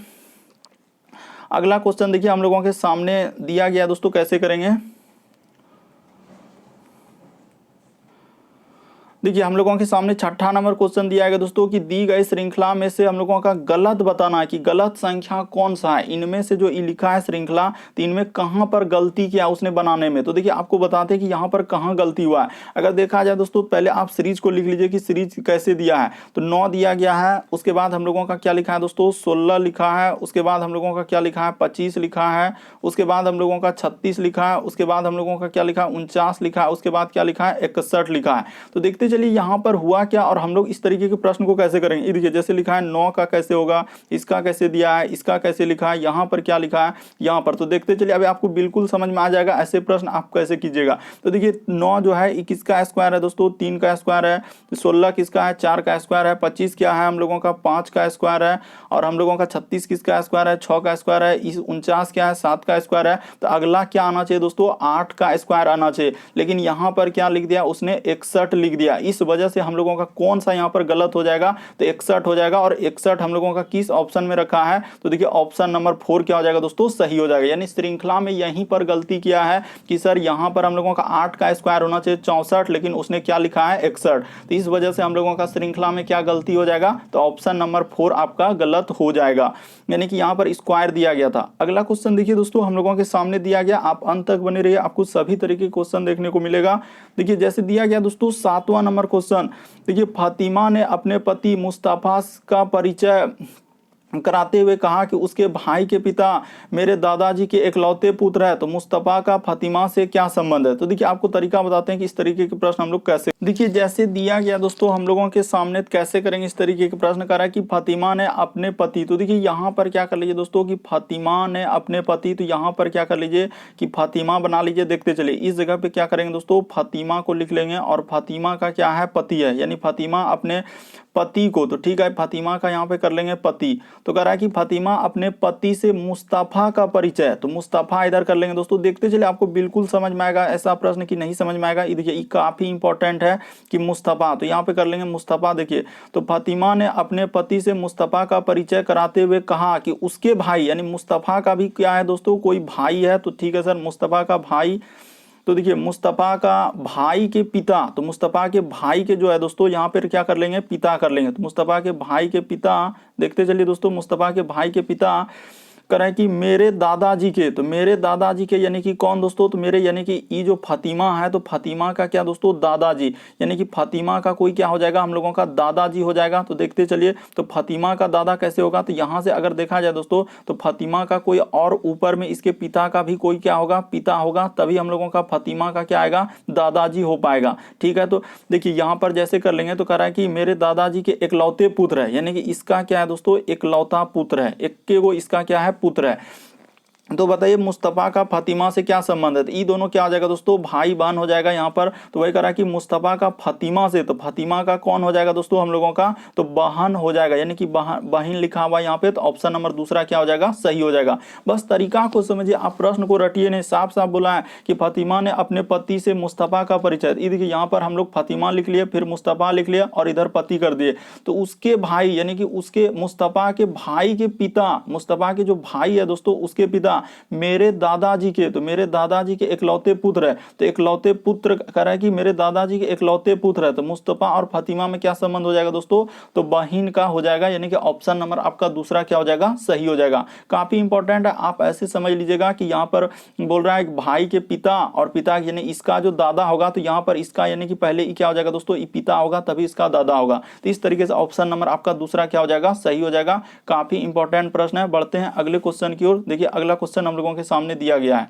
अगला क्वेश्चन देखिए हम लोगों के सामने दिया गया दोस्तों, कैसे करेंगे? देखिए हम लोगों के सामने छठा नंबर क्वेश्चन दिया गया दोस्तों कि दी गई श्रृंखला में से हम लोगों का गलत बताना है कि गलत संख्या कौन सा है। इनमें से जो लिखा है श्रृंखला, तो इनमें कहां पर गलती किया उसने बनाने में। तो देखिए आपको बताते हैं कि यहाँ पर कहां गलती हुआ है। अगर देखा जाए दोस्तों, पहले आप सीरीज को लिख लीजिए कि सीरीज कैसे दिया है। तो 9 दिया गया है, उसके बाद हम लोगों का क्या लिखा है दोस्तों? 16 लिखा है, उसके बाद हम लोगों का क्या लिखा है? 25 लिखा है, उसके बाद हम लोगों का 36 लिखा है, उसके बाद हम लोगों का क्या लिखा है? 49 लिखा है, उसके बाद क्या लिखा है? 61 लिखा है। तो देखते चलिए यहाँ पर हुआ क्या और हम लोग इस तरीके के प्रश्न को कैसे करेंगे। ये देखिए जैसे लिखा है 9 का कैसे होगा, इसका कैसे दिया है, इसका कैसे लिखा है, यहाँ पर क्या लिखा है, यहाँ पर। तो देखते चलिए अभी आपको बिल्कुल समझ में आ जाएगा ऐसे प्रश्न आप कैसे कीजिएगा। तो देखिए 9 जो है ये किसका स्क्वायर है दोस्तों? 3 का स्क्वायर है। 16 किसका है? 4 का स्क्वायर है। 25 क्या है हम लोगों का? 5 का स्क्वायर है। और हम लोगों का 36 किसका स्क्वायर है? 6 का स्क्वायर है। 49 क्या है? 7 का स्क्वायर है। तो अगला क्या आना चाहिए दोस्तों? 8 का स्क्वायर आना चाहिए, लेकिन यहाँ पर क्या लिख दिया उसने? 61 लिख दिया। इस वजह से हम लोगों का कौन सा यहाँ पर गलत हो जाएगा? तो 61 हो जाएगा। और 61 हम लोगों का किस ऑप्शन में रखा है? तो देखिए ऑप्शन नंबर 4 क्या हो जाएगा दोस्तों? सही हो जाएगा। यानी श्रृंखला में यहीं पर गलती किया है कि सर यहाँ पर हम लोगों का 8 का स्क्वायर होना चाहिए 64, लेकिन उसने क्या लिखा है? 61। तो इस वजह से हम लोगों का श्रृंखला में क्या गलती हो जाएगा? तो ऑप्शन नंबर 4 आपका गलत हो जाएगा, यानी कि यहाँ पर स्क्वायर दिया गया था। अगला क्वेश्चन देखिए दोस्तों हम लोगों के सामने दिया गया, आप अंत तक बने रहिए, आपको सभी तरीके के क्वेश्चन देखने को मिलेगा। देखिए जैसे दिया गया दोस्तों 7वां नंबर क्वेश्चन, देखिए फातिमा ने अपने पति मुस्तफा का परिचय कराते हुए कहा कि उसके भाई के पिता मेरे दादाजी के इकलौते पुत्र है। तो मुस्तफा का फातिमा से क्या संबंध है? तो देखिए आपको तरीका बताते हैं कि इस तरीके के प्रश्न हम लोग कैसे, देखिए जैसे दिया गया दोस्तों हम लोगों के सामने कैसे करेंगे इस तरीके के प्रश्न। करा कि फातिमा ने अपने पति, तो देखिए यहाँ पर क्या कर लीजिए दोस्तों कि फातिमा ने अपने पति, तो यहाँ पर क्या कर लीजिए कि फातिमा बना लीजिए। देखते चलिए इस जगह पे क्या करेंगे दोस्तों? फातिमा को लिख लेंगे, और फातिमा का क्या है? पति है, यानी फातिमा अपने पति को, तो ठीक है फातिमा का यहाँ पे कर लेंगे पति। तो कह रहा है कि फातिमा अपने पति से मुस्तफा का परिचय, तो मुस्तफा इधर कर लेंगे दोस्तों। देखते चलिए आपको बिल्कुल समझ में आएगा ऐसा प्रश्न कि नहीं समझ में आएगा। ये देखिए ये काफी इंपॉर्टेंट है कि मुस्तफा, तो यहाँ पे कर लेंगे मुस्तफा। देखिए तो फातिमा ने अपने पति से मुस्तफा का परिचय कराते हुए कहा कि उसके भाई, यानी मुस्तफा का भी क्या है दोस्तों? कोई भाई है। तो ठीक है सर मुस्तफा का भाई, तो देखिए मुस्तफा का भाई के पिता, तो मुस्तफा के भाई के जो है दोस्तों यहाँ पर क्या कर लेंगे? पिता कर लेंगे। तो मुस्तफा के भाई के पिता, देखते चलिए दोस्तों मुस्तफा के भाई के पिता करें कि मेरे दादाजी के, तो मेरे दादाजी के यानी कि कौन दोस्तों? तो मेरे यानी कि ये जो फातिमा है, तो फातिमा का क्या दोस्तों? दादाजी, यानी कि फातिमा का कोई क्या हो जाएगा? हम लोगों का दादाजी हो जाएगा। तो देखते चलिए तो फातिमा का दादा कैसे होगा? तो यहाँ से अगर देखा जाए दोस्तों तो फातिमा का कोई और ऊपर में इसके पिता का भी कोई क्या होगा? पिता होगा, तभी हम लोगों का फातिमा का क्या आएगा? दादाजी हो पाएगा। ठीक है, तो देखिए यहाँ पर जैसे कर लेंगे तो कह रहा है कि मेरे दादाजी के इकलौते पुत्र है, यानी कि इसका क्या है दोस्तों? इकलौता पुत्र है, एक वो इसका क्या है? पुत्र है। तो बताइए मुस्तफा का फातिमा से क्या संबंध है? तो ये दोनों क्या हो जाएगा दोस्तों? भाई बहन हो जाएगा यहाँ पर। तो वही करा कि मुस्तफा का फातिमा से, तो फातिमा का कौन हो जाएगा दोस्तों? हम लोगों का तो बहन हो जाएगा, यानी कि बहन लिखा हुआ यहाँ पे। तो ऑप्शन नंबर दूसरा क्या हो जाएगा? सही हो जाएगा। बस तरीका को समझिए, आप प्रश्न को रटिए नहीं। साफ साफ बोला है कि फातिमा ने अपने पति से मुस्तफा का परिचय। देखिए यहाँ पर हम लोग फातिमा लिख लिए, फिर मुस्तफा लिख लिया और इधर पति कर दिए। तो उसके भाई यानी कि उसके मुस्तफा के भाई के पिता, मुस्तफा के जो भाई है दोस्तों उसके पिता मेरे दादाजी के, तो मेरे दादाजी के इकलौते पुत्र है। तो इकलौते पुत्र कह रहा है कि मेरे दादाजी के इकलौते पुत्र है। तो मुस्तफा और फातिमा में क्या संबंध हो जाएगा दोस्तों? तो बहन का हो जाएगा, यानी कि ऑप्शन नंबर आपका दूसरा क्या हो जाएगा? सही हो जाएगा। काफी इंपॉर्टेंट है, आप ऐसे समझ लीजिएगा कि यहाँ पर बोल रहा है भाई के पिता, और पिता यानी इसका जो दादा होगा, तो यहाँ पर इसका यानी कि पहले क्या हो जाएगा दोस्तों? पिता होगा तभी इसका दादा होगा। तो इस तरीके से ऑप्शन नंबर आपका दूसरा क्या हो जाएगा? सही हो जाएगा। काफी इंपॉर्टेंट प्रश्न है। बढ़ते हैं अगले क्वेश्चन की ओर। देखिए अगला क्वेश्चन हम लोगों के सामने दिया गया है।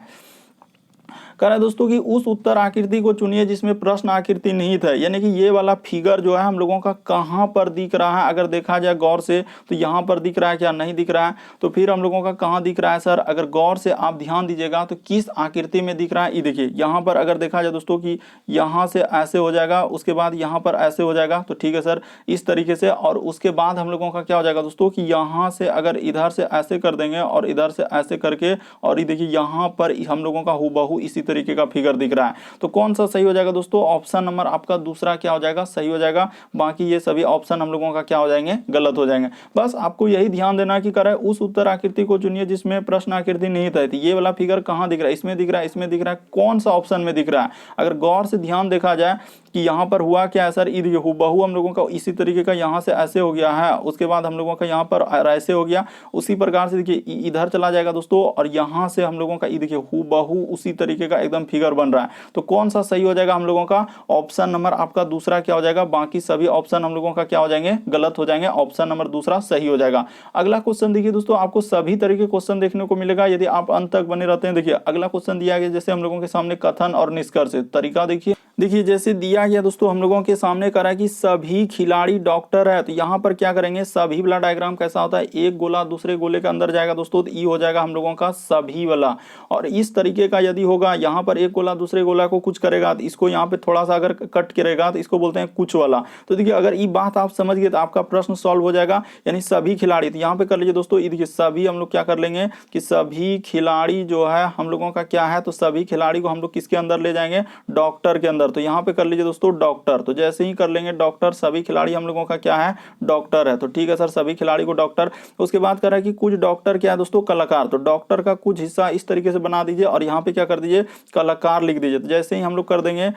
कह रहा है दोस्तों कि उस उत्तर आकृति को चुनिए जिसमें प्रश्न आकृति निहित है, यानी कि ये वाला फिगर जो है हम लोगों का कहाँ पर दिख रहा है, अगर देखा जाए गौर से तो यहाँ पर दिख रहा है क्या, नहीं दिख रहा है। तो फिर हम लोगों का कहाँ दिख रहा है सर, अगर गौर से आप ध्यान दीजिएगा तो किस आकृति में दिख रहा है, ये देखिए यहाँ पर अगर देखा जाए दोस्तों कि यहाँ से ऐसे हो जाएगा, उसके बाद यहाँ पर ऐसे हो जाएगा, तो ठीक है सर इस तरीके से। और उसके बाद हम लोगों का क्या हो जाएगा दोस्तों कि यहाँ से अगर इधर से ऐसे कर देंगे और इधर से ऐसे करके, और ये देखिए यहाँ पर हम लोगों का हूबहू इसी तरीके का फिगर दिख रहा है। तो कौन सा सही हो जाएगा दोस्तों, ऑप्शन नंबर आपका दूसरा क्या हो जाएगा, सही हो जाएगा। बाकी ये सभी ऑप्शन हम लोगों का क्या हो जाएंगे, गलत हो जाएंगे। बस आपको यही ध्यान देना कि कर उस उत्तर आकृति को चुनिए जिसमें प्रश्न आकृति निहित है। ये वाला फिगर कहाँ दिख रहा है, इसमें दिख रहा है, इसमें दिख रहा है, कौन सा ऑप्शन में दिख रहा है। अगर गौर से ध्यान देखा जाए कि यहाँ पर हुआ क्या है सर, ये हूबहू हम लोगों का इसी तरीके का यहाँ से ऐसे हो गया है, उसके बाद हम लोगों का यहाँ पर ऐसे हो गया, उसी प्रकार से देखिए इधर चला जाएगा दोस्तों, और यहाँ से हम लोगों का ये देखिए हूबहू उसी तरीके का एकदम फिगर बन रहा है। तो कौन सा सही हो जाएगा हम लोगों का, ऑप्शन नंबर आपका दूसरा क्या हो जाएगा। बाकी सभी ऑप्शन हम लोगों का क्या हो जाएंगे, गलत हो जाएंगे। ऑप्शन नंबर दूसरा सही हो जाएगा। अगला क्वेश्चन देखिए दोस्तों, आपको सभी तरह के क्वेश्चन देखने को मिलेगा यदि आप अंत तक बने रहते हैं। देखिए अगला क्वेश्चन दिया गया जैसे हम लोगों के सामने कथन और निष्कर्ष तरीका देखिए जैसे दिया गया दोस्तों हम लोगों के सामने करा है कि सभी खिलाड़ी डॉक्टर है। तो यहाँ पर क्या करेंगे, सभी वाला डायग्राम कैसा होता है, एक गोला दूसरे गोले के अंदर जाएगा दोस्तों, तो ई हो जाएगा हम लोगों का सभी वाला। और इस तरीके का यदि होगा, यहाँ पर एक गोला दूसरे गोला को कुछ करेगा तो इसको यहाँ पे थोड़ा सा अगर कट करेगा तो इसको बोलते हैं कुछ वाला। तो देखिए अगर ये बात आप समझ गए तो आपका प्रश्न सॉल्व हो जाएगा, यानी सभी खिलाड़ी। तो यहाँ पे कर लीजिए दोस्तों, देखिए सभी हम लोग क्या कर लेंगे कि सभी खिलाड़ी जो है हम लोगों का क्या है, तो सभी खिलाड़ी को हम लोग किसके अंदर ले जाएंगे, डॉक्टर के अंदर। तो यहाँ पे कर लीजिए दोस्तों डॉक्टर, तो जैसे ही कर लेंगे डॉक्टर, सभी खिलाड़ी हम लोगों का क्या है, डॉक्टर है। तो ठीक है सर, सभी खिलाड़ी को डॉक्टर। उसके बाद कर रहा है कि कुछ डॉक्टर क्या है दोस्तों, कलाकार। तो डॉक्टर का कुछ हिस्सा इस तरीके से बना दीजिए और यहाँ पे क्या कर दीजिए, कलाकार लिख दीजिए। तो जैसे ही हम लोग कर देंगे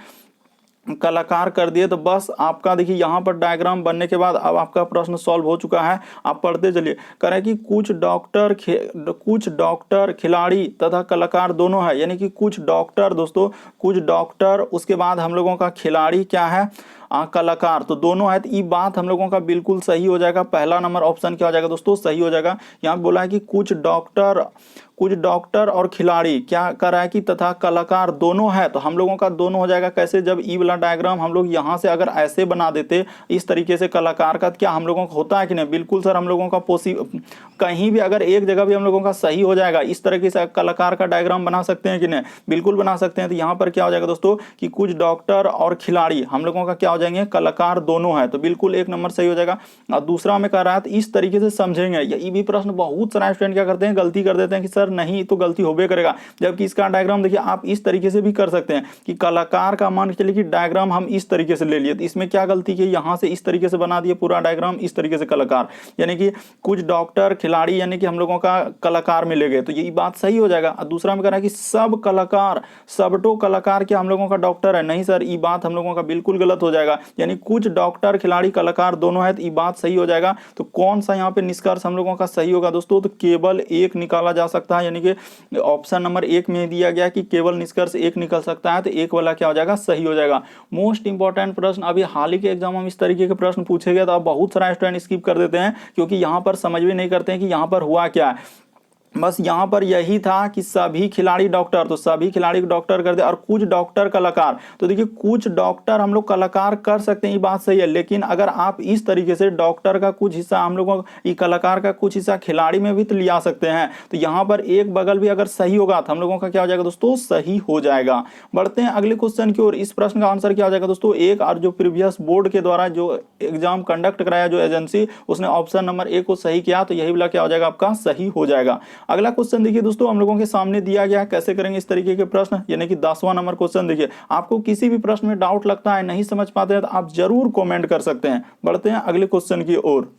कलाकार कर दिए तो बस आपका देखिए यहाँ पर डायग्राम बनने के बाद अब आपका प्रश्न सॉल्व हो चुका है। आप पढ़ते चलिए। कह रहा है कि कुछ डॉक्टर खिलाड़ी तथा कलाकार दोनों है, यानी कि कुछ डॉक्टर दोस्तों, कुछ डॉक्टर, उसके बाद हम लोगों का खिलाड़ी क्या है, कलाकार, तो दोनों है। तो ये बात हम लोगों का बिल्कुल सही हो जाएगा। पहला नंबर ऑप्शन क्या हो जाएगा दोस्तों, सही हो जाएगा। यहाँ बोला है कि कुछ डॉक्टर और खिलाड़ी क्या कर रहा है कि तथा कलाकार दोनों है, तो हम लोगों का दोनों हो जाएगा। कैसे, जब ई वाला डायग्राम हम लोग यहाँ से अगर ऐसे बना देते इस तरीके से कलाकार का, क्या हम लोगों का होता है कि नहीं, बिल्कुल सर हम लोगों का कहीं भी अगर एक जगह भी हम लोगों का सही हो जाएगा। इस तरीके से कलाकार का डायग्राम बना सकते हैं कि नहीं, बिल्कुल बना सकते हैं। तो यहाँ पर क्या हो जाएगा दोस्तों कि कुछ डॉक्टर और खिलाड़ी हम लोगों का क्या हो जाएंगे, कलाकार दोनों है। तो बिल्कुल एक नंबर सही हो जाएगा। और दूसरा में कह रहा है तो इस तरीके से समझेंगे। ये भी प्रश्न बहुत सारा स्टूडेंट क्या करते हैं, गलती कर देते हैं कि सर नहीं तो गलती होबे करेगा, जबकि इसका डायग्राम देखिए आप इस तरीके से भी कर सकते हैं कि कलाकार का मान के चलिए कि डायग्राम हम इस तरीके से ले लिए, तो इसमें क्या गलती की, यहाँ से इस तरीके से बना दिए पूरा डायग्राम, इस तरीके से कलाकार, यानी कि कुछ डॉक्टर खिलाड़ी यानी कि हम लोगों का कलाकार में ले गए, तो ये बात सही हो जाएगा। और दूसरा में कह रहा है कि सब कलाकार, सबटो कलाकार क्या हम लोगों का डॉक्टर है, नहीं सर ये बात हम लोगों का बिल्कुल गलत हो जाएगा। यानी कुछ डॉक्टर खिलाड़ी कलाकार दोनों है, तो ये बात सही हो जाएगा। तो कौन सा यहाँ पे निष्कर्ष हम लोगों का सही होगा दोस्तों, तो केवल एक निकाला जा सकता है, यानी कि ऑप्शन नंबर एक में दिया गया कि केवल निष्कर्ष एक निकल सकता है, तो एक वाला क्या हो जाएगा, सही हो जाएगा। मोस्ट इंपॉर्टेंट प्रश्न, अभी हाल ही के एग्जाम में इस तरीके के प्रश्न पूछे गए तो अब बहुत सारा स्टूडेंट स्किप कर देते हैं, क्योंकि यहाँ पर समझ भी नहीं करते हैं कि यहाँ पर हुआ क्या है। बस यहाँ पर यही था कि सभी खिलाड़ी डॉक्टर, तो सभी खिलाड़ी को डॉक्टर कर दे, और कुछ डॉक्टर कलाकार। तो देखिए कुछ डॉक्टर हम लोग कलाकार कर सकते हैं, ये बात सही है, लेकिन अगर आप इस तरीके से डॉक्टर का कुछ हिस्सा हम लोगों को, कलाकार का कुछ हिस्सा खिलाड़ी में भी तो लिया सकते हैं। तो यहाँ पर एक बगल भी अगर सही होगा तो हम लोगों का क्या हो जाएगा दोस्तों, सही हो जाएगा। बढ़ते हैं अगले क्वेश्चन की ओर। इस प्रश्न का आंसर क्या हो जाएगा दोस्तों, एक, और जो प्रीवियस बोर्ड के द्वारा जो एग्जाम कंडक्ट कराया जो एजेंसी, उसने ऑप्शन नंबर ए को सही किया, तो यही वाला क्या हो जाएगा आपका सही हो जाएगा। अगला क्वेश्चन देखिए दोस्तों, हम लोगों के सामने दिया गया है कैसे करेंगे इस तरीके के प्रश्न, यानी कि 10वां नंबर क्वेश्चन देखिए। आपको किसी भी प्रश्न में डाउट लगता है, नहीं समझ पाते हैं, तो आप जरूर कमेंट कर सकते हैं। बढ़ते हैं अगले क्वेश्चन की ओर।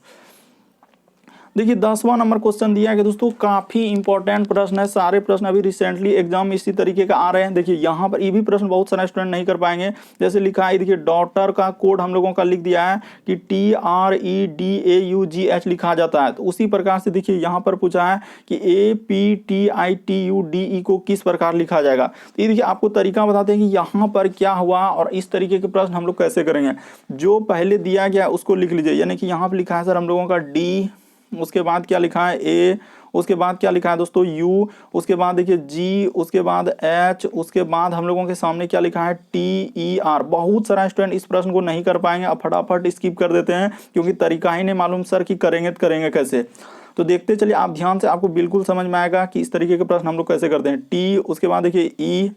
देखिए 10वां नंबर क्वेश्चन दिया है कि दोस्तों काफी इंपॉर्टेंट प्रश्न है, सारे प्रश्न अभी रिसेंटली एग्जाम में इसी तरीके का आ रहे हैं। देखिए यहाँ पर ये भी प्रश्न बहुत सारे स्टूडेंट नहीं कर पाएंगे। जैसे लिखा है, देखिए डॉटर का कोड हम लोगों का लिख दिया है कि TREDAUGH लिखा जाता है, तो उसी प्रकार से देखिए यहाँ पर पूछा है कि APTITUDE को किस प्रकार लिखा जाएगा। तो ये देखिए आपको तरीका बताते हैं कि यहाँ पर क्या हुआ और इस तरीके के प्रश्न हम लोग कैसे करेंगे। जो पहले दिया गया उसको लिख लीजिए, यानी कि यहाँ पर लिखा है सर हम लोगों का D, उसके बाद क्या लिखा है A, उसके बाद क्या लिखा है दोस्तों यू, उसके बाद देखिए जी, उसके बाद एच, उसके बाद हम लोगों के सामने क्या लिखा है टी ई आर। बहुत सारा स्टूडेंट इस प्रश्न को नहीं कर पाएंगे, अब फटाफट स्किप कर देते हैं क्योंकि तरीका ही नहीं मालूम सर कि करेंगे तो करेंगे कैसे। तो देखते चलिए आप ध्यान से, आपको बिल्कुल समझ में आएगा कि इस तरीके के प्रश्न हम लोग कैसे करते हैं। टी, उसके बाद देखिए ई,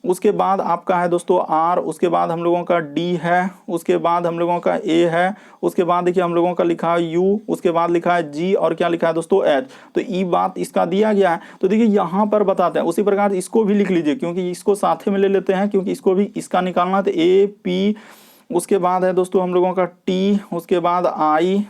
उसके बाद आपका है दोस्तों आर, उसके बाद हम लोगों का डी है, उसके बाद हम लोगों का ए है, उसके बाद देखिए हम लोगों का लिखा है यू, उसके बाद लिखा है जी और क्या लिखा है दोस्तों एच। तो ई बात इसका दिया गया है, तो देखिए यहाँ पर बताते हैं। उसी प्रकार इसको भी लिख लीजिए क्योंकि इसको साथ में ले लेते हैं क्योंकि इसको भी इसका निकालना है। तो ए पी, उसके बाद है दोस्तों हम लोगों का टी, उसके बाद आई,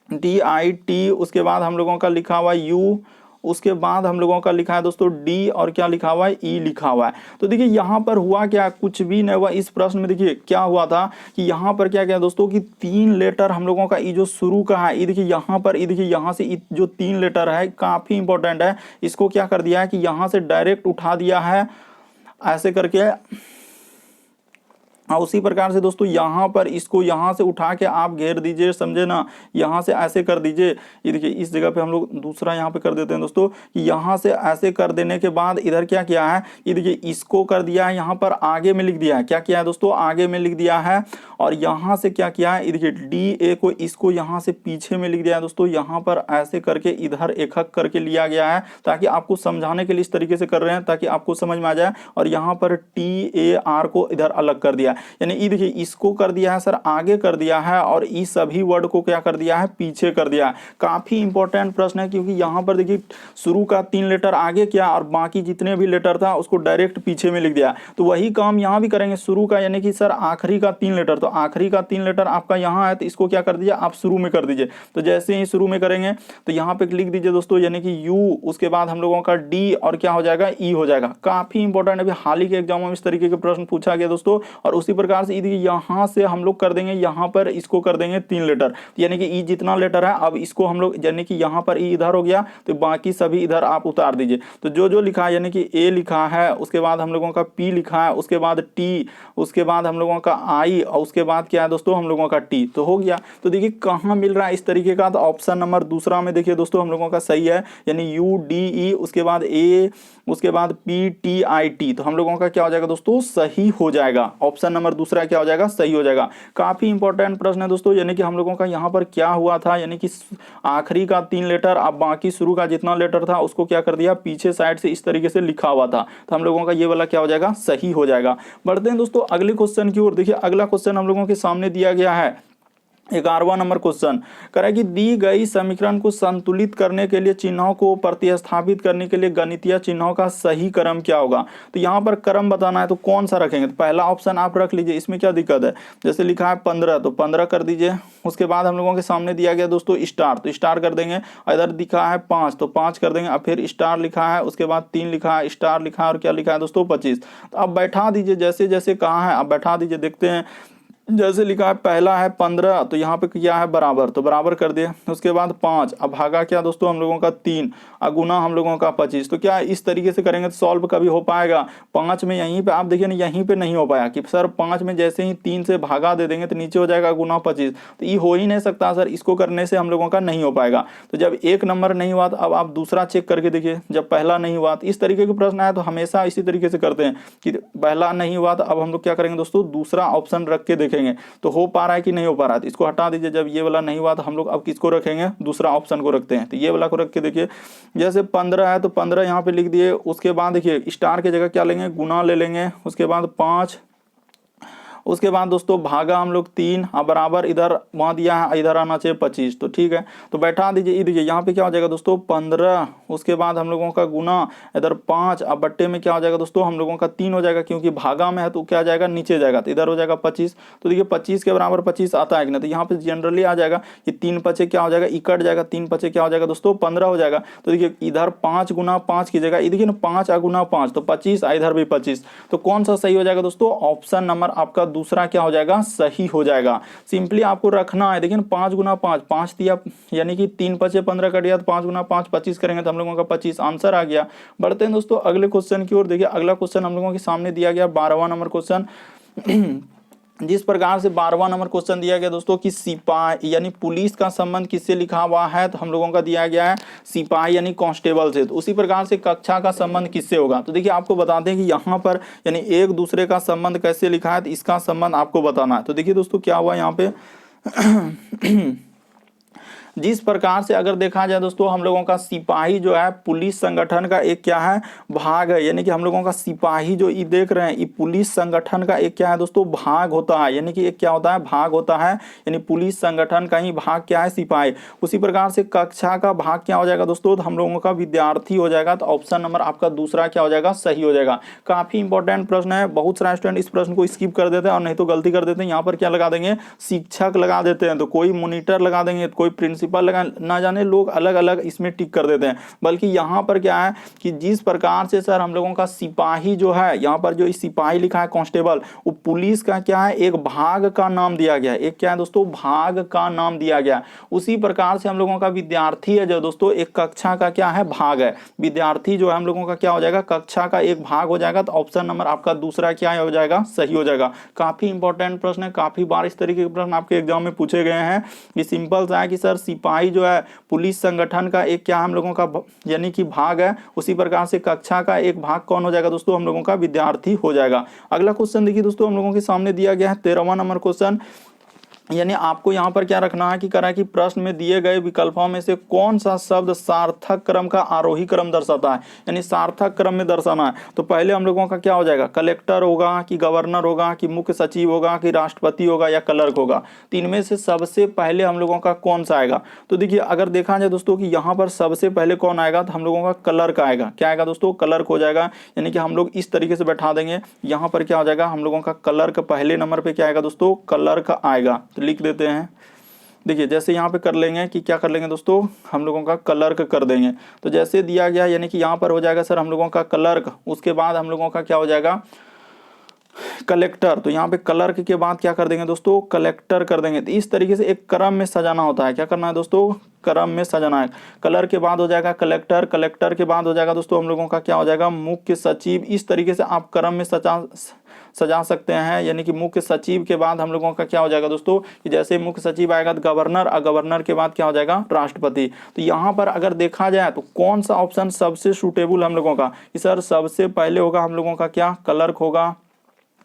डी आई टी, उसके बाद हम लोगों का लिखा हुआ यू, उसके बाद हम लोगों का लिखा है दोस्तों डी और क्या लिखा हुआ है ई लिखा हुआ है। तो देखिए यहाँ पर हुआ क्या, कुछ भी नहीं हुआ इस प्रश्न में। देखिए क्या हुआ था कि यहाँ पर क्या किया दोस्तों कि 3 लेटर हम लोगों का ई जो शुरू का है, ये देखिए यहाँ पर, ये देखिए यहाँ से जो 3 लेटर है काफी इंपॉर्टेंट है, इसको क्या कर दिया है कि यहाँ से डायरेक्ट उठा दिया है ऐसे करके। हाँ उसी प्रकार से दोस्तों यहाँ पर इसको यहाँ से उठा के आप घेर दीजिए, समझे ना, यहाँ से ऐसे कर दीजिए। ये देखिए इस जगह पे हम लोग दूसरा यहाँ पे कर देते हैं दोस्तों कि यहाँ से ऐसे कर देने के बाद इधर क्या किया है, ये देखिए इसको कर दिया है यहाँ पर आगे में लिख दिया है। क्या किया है दोस्तों, आगे में लिख दिया है। और यहाँ से क्या किया है, ये देखिए डी ए को इसको यहाँ से पीछे में लिख दिया है दोस्तों। यहाँ पर ऐसे करके इधर एक हक करके लिया गया है ताकि आपको समझाने के लिए इस तरीके से कर रहे हैं ताकि आपको समझ में आ जाए। और यहाँ पर टी ए आर को इधर अलग कर दिया, यानी ये देखिए इसको कर दिया है सर आगे कर दिया है और इस सभी वर्ड को क्या कर दिया है पीछे कर दिया है। काफी इंपॉर्टेंट प्रश्न है क्योंकि यहाँ पर देखिए शुरू का 3 लेटर आगे किया और बाकी जितने भी लेटर था उसको डायरेक्ट पीछे में लिख दिया। तो वही काम यहाँ भी करेंगे, शुरू का यानी कि सर आखिरी का 3 लेटर, तो आखिरी का 3 लेटर आपका यहाँ है तो इसको क्या कर दीजिए आप शुरू में कर दीजिए। तो जैसे ही शुरू में करेंगे तो यहाँ पे लिख दीजिए दोस्तों यानी कि यू, उसके बाद हम लोगों का डी और क्या हो जाएगा ई हो जाएगा। काफी इंपॉर्टेंट, अभी हाल ही के एग्जामों में इस तरीके के प्रश्न पूछा गया दोस्तों। और उसी प्रकार से यहाँ से हम लोग कर देंगे, यहाँ पर इसको कर देंगे 3 लेटर, यानी कि ई जितना लेटर है अब इसको हम लोग, यानी कि यहाँ पर ई इधर हो गया तो बाकी सभी इधर आप उतार दीजिए। तो जो जो लिखा है यानी कि ए लिखा है, उसके बाद हम लोगों का पी लिखा है, उसके बाद टी, उसके बाद हम लोगों का आई और उसके बाद क्या है दोस्तों हम लोगों का टी, तो हो गया। तो देखिए कहाँ मिल रहा है इस तरीके का, तो ऑप्शन नंबर दूसरा में देखिए दोस्तों हम लोगों का सही है, यानी यू डी ई, उसके बाद ए, उसके बाद पी टी आई टी, तो हम लोगों का क्या हो जाएगा दोस्तों सही हो जाएगा। ऑप्शन नंबर दूसरा क्या हो जाएगा सही हो जाएगा। काफी इंपॉर्टेंट प्रश्न है दोस्तों, यानी कि हम लोगों का यहाँ पर क्या हुआ था, यानी कि आखिरी का 3 लेटर अब बाकी शुरू का जितना लेटर था उसको क्या कर दिया पीछे साइड से इस तरीके से लिखा हुआ था, तो हम लोगों का ये वाला क्या हो जाएगा सही हो जाएगा। बढ़ते हैं दोस्तों अगले क्वेश्चन की ओर। देखिए अगला क्वेश्चन हम लोगों के सामने दिया गया है 11वां नंबर क्वेश्चन। करें कि दी गई समीकरण को संतुलित करने के लिए चिन्हों को प्रतिस्थापित करने के लिए गणितीय चिन्हों का सही क्रम क्या होगा। तो यहाँ पर क्रम बताना है तो कौन सा रखेंगे, तो पहला ऑप्शन आप रख लीजिए, इसमें क्या दिक्कत है, जैसे लिखा है 15 तो 15 कर दीजिए। उसके बाद हम लोगों के सामने दिया गया दोस्तों स्टार, तो स्टार कर देंगे। इधर दिखा है 5 तो 5 कर देंगे। अब फिर स्टार लिखा है, उसके बाद 3 लिखा है, स्टार लिखा है और क्या लिखा है दोस्तों 25। तो अब बैठा दीजिए, जैसे जैसे कहाँ है अब बैठा दीजिए, देखते हैं। जैसे लिखा है पहला है 15 तो यहाँ पे क्या है बराबर, तो बराबर कर दिए। उसके बाद 5, अब भागा क्या दोस्तों हम लोगों का 3, गुना हम लोगों का 25। तो क्या इस तरीके से करेंगे तो सॉल्व कभी हो पाएगा। 5 में यहीं पे आप देखिए ना, यहीं पे नहीं हो पाया कि सर 5 में जैसे ही 3 से भागा दे देंगे तो नीचे हो जाएगा गुना 25, तो ये हो ही नहीं सकता सर, इसको करने से हम लोगों का नहीं हो पाएगा। तो जब एक नंबर नहीं हुआ तो अब आप दूसरा चेक करके देखिए, जब पहला नहीं हुआ तो इस तरीके के प्रश्न आए तो हमेशा इसी तरीके से करते हैं कि पहला नहीं हुआ तो अब हम लोग क्या करेंगे दोस्तों दूसरा ऑप्शन रख के देखेंगे तो हो पा रहा है कि नहीं हो पा रहा है, तो इसको हटा दीजिए। जब ये वाला नहीं हुआ तो हम लोग अब किसको रखेंगे, दूसरा ऑप्शन को रखते हैं। तो ये वाला को रख के देखिए, जैसे 15 है तो 15 यहाँ पे लिख दिए। उसके बाद देखिए स्टार की जगह क्या लेंगे, गुना ले लेंगे। उसके बाद 5, उसके बाद दोस्तों भागा हम लोग 3, अब बराबर इधर वहाँ दिया है, इधर आना चाहिए 25, तो ठीक है। तो बैठा दीजिए, देखिए यहाँ पे क्या हो जाएगा दोस्तों 15, उसके बाद हम लोगों का गुना इधर 5, अब बट्टे में क्या हो जाएगा दोस्तों हम लोगों का 3 हो जाएगा, क्योंकि भागा में है तो क्या जाएगा नीचे जाएगा, तो इधर हो जाएगा 25। तो देखिए 25 के बराबर 25 आता है कि नहीं, तो यहाँ पे जनरली आ जाएगा कि 3 पचे क्या हो जाएगा इकट जाएगा, 3 पचे क्या हो जाएगा दोस्तों 15 हो जाएगा। तो देखिए इधर 5 गुना 5 की जगह देखिए ना 5 गुना 5 तो 25, इधर भी 25। तो कौन सा सही हो जाएगा दोस्तों, ऑप्शन नंबर आपका दूसरा क्या हो जाएगा सही हो जाएगा। सिंपली आपको रखना है, देखिए 5 गुना 5, 5 दिया यानी कि 3 पचे 15 कट गया, तो 5 गुना 5 25 करेंगे तो हम लोगों का 25 आंसर आ गया। बढ़ते हैं दोस्तों अगले क्वेश्चन की ओर। देखिए अगला क्वेश्चन हम लोगों के सामने दिया गया 12वां नंबर क्वेश्चन। जिस प्रकार से 12वां नंबर क्वेश्चन दिया गया दोस्तों कि सिपाही यानी पुलिस का संबंध किससे लिखा हुआ है, तो हम लोगों का दिया गया है सिपाही यानी कांस्टेबल से। तो उसी प्रकार से कक्षा का संबंध किससे होगा, तो देखिए आपको बताते हैं कि यहाँ पर यानी एक दूसरे का संबंध कैसे लिखा है, तो इसका संबंध आपको बताना है। तो देखिए दोस्तों क्या हुआ यहाँ पे जिस प्रकार से अगर देखा जाए दोस्तों हम लोगों का सिपाही जो है पुलिस संगठन का एक क्या है भाग है, यानी कि हम लोगों का सिपाही जो ये देख रहे हैं ये पुलिस संगठन का एक क्या है दोस्तों भाग होता है, यानी कि एक क्या होता है भाग होता है, यानी पुलिस संगठन का ही भाग क्या है सिपाही। उसी प्रकार से कक्षा का भाग क्या हो जाएगा दोस्तों, तो हम लोगों का विद्यार्थी हो जाएगा। तो ऑप्शन नंबर आपका दूसरा क्या हो जाएगा सही हो जाएगा। काफी इंपॉर्टेंट प्रश्न है, बहुत सारे स्टूडेंट इस प्रश्न को स्किप कर देते हैं और नहीं तो गलती कर देते हैं। यहाँ पर क्या लगा देंगे शिक्षक लगा देते हैं, तो कोई मॉनिटर लगा देंगे, कोई प्रिंसिपल लगा, ना जाने लोग अलग अलग इसमें टिक कर देते हैं। बल्कि यहाँ पर क्या है कि जिस प्रकार से सर हम लोगों का सिपाही जो है, यहाँ पर जो सिपाही लिखा है कांस्टेबल, वो पुलिस का क्या है एक भाग का नाम दिया गया है, एक क्या है दोस्तों भाग का नाम दिया गया। उसी प्रकार से हम लोगों का विद्यार्थी है जो दोस्तों एक कक्षा का क्या है भाग है, विद्यार्थी जो है हम लोगों का क्या हो जाएगा कक्षा का एक भाग हो जाएगा। तो ऑप्शन नंबर आपका दूसरा क्या हो जाएगा सही हो जाएगा। काफी इंपॉर्टेंट प्रश्न है, काफी बार इस तरीके के प्रश्न आपके एग्जाम में पूछे गए हैं। ये सिंपल सा है कि सर सिपाही जो है पुलिस संगठन का एक क्या हम लोगों का यानी कि भाग है, उसी प्रकार से कक्षा का एक भाग कौन हो जाएगा दोस्तों हम लोगों का विद्यार्थी हो जाएगा। अगला क्वेश्चन देखिए दोस्तों हम लोगों के सामने दिया गया है 13वां नंबर क्वेश्चन, यानी आपको यहाँ पर क्या रखना है कि करा कि प्रश्न में दिए गए विकल्पों में से कौन सा शब्द सार्थक क्रम का आरोही क्रम दर्शाता है, यानी सार्थक क्रम में दर्शाना है। तो पहले हम लोगों का क्या हो जाएगा कलेक्टर होगा कि गवर्नर होगा कि मुख्य सचिव होगा कि राष्ट्रपति होगा या क्लर्क होगा, तो इनमें से सबसे पहले हम लोगों का कौन सा आएगा। तो देखिए अगर देखा जाए दोस्तों कि यहाँ पर सबसे पहले कौन आएगा, तो हम लोगों का क्लर्क आएगा। क्या आएगा दोस्तों क्लर्क हो जाएगा, यानी कि हम लोग इस तरीके से बैठा देंगे, यहाँ पर क्या हो जाएगा हम लोगों का क्लर्क पहले नंबर पे क्या आएगा दोस्तों क्लर्क आएगा। तो लिख देते हैं, देखिए जैसे यहाँ पे कर लेंगे कि क्या कर लेंगे दोस्तों हम लोगों का क्लर्क कर देंगे। तो जैसे दिया गया यानी कि यहाँ पर हो जाएगा सर हम लोगों का क्लर्क, उसके बाद हम लोगों का क्या हो जाएगा कलेक्टर। तो यहाँ पे क्लर्क के बाद क्या कर देंगे दोस्तों कलेक्टर कर देंगे। तो इस तरीके से एक क्रम में सजाना होता है, क्या करना है दोस्तों क्रम में सजाना है। कलर के बाद हो जाएगा कलेक्टर, कलेक्टर के बाद हो जाएगा दोस्तों हम लोगों का क्या हो जाएगा मुख्य सचिव। इस तरीके से आप क्रम में सजा सकते हैं, यानी कि मुख्य सचिव के बाद हम लोगों का क्या हो जाएगा दोस्तों कि जैसे मुख्य सचिव आएगा तो गवर्नर, और गवर्नर के बाद क्या हो जाएगा राष्ट्रपति। तो यहाँ पर अगर देखा जाए तो कौन सा ऑप्शन सबसे सूटेबल हम लोगों का कि सर सबसे पहले होगा हम लोगों का क्या क्लर्क होगा,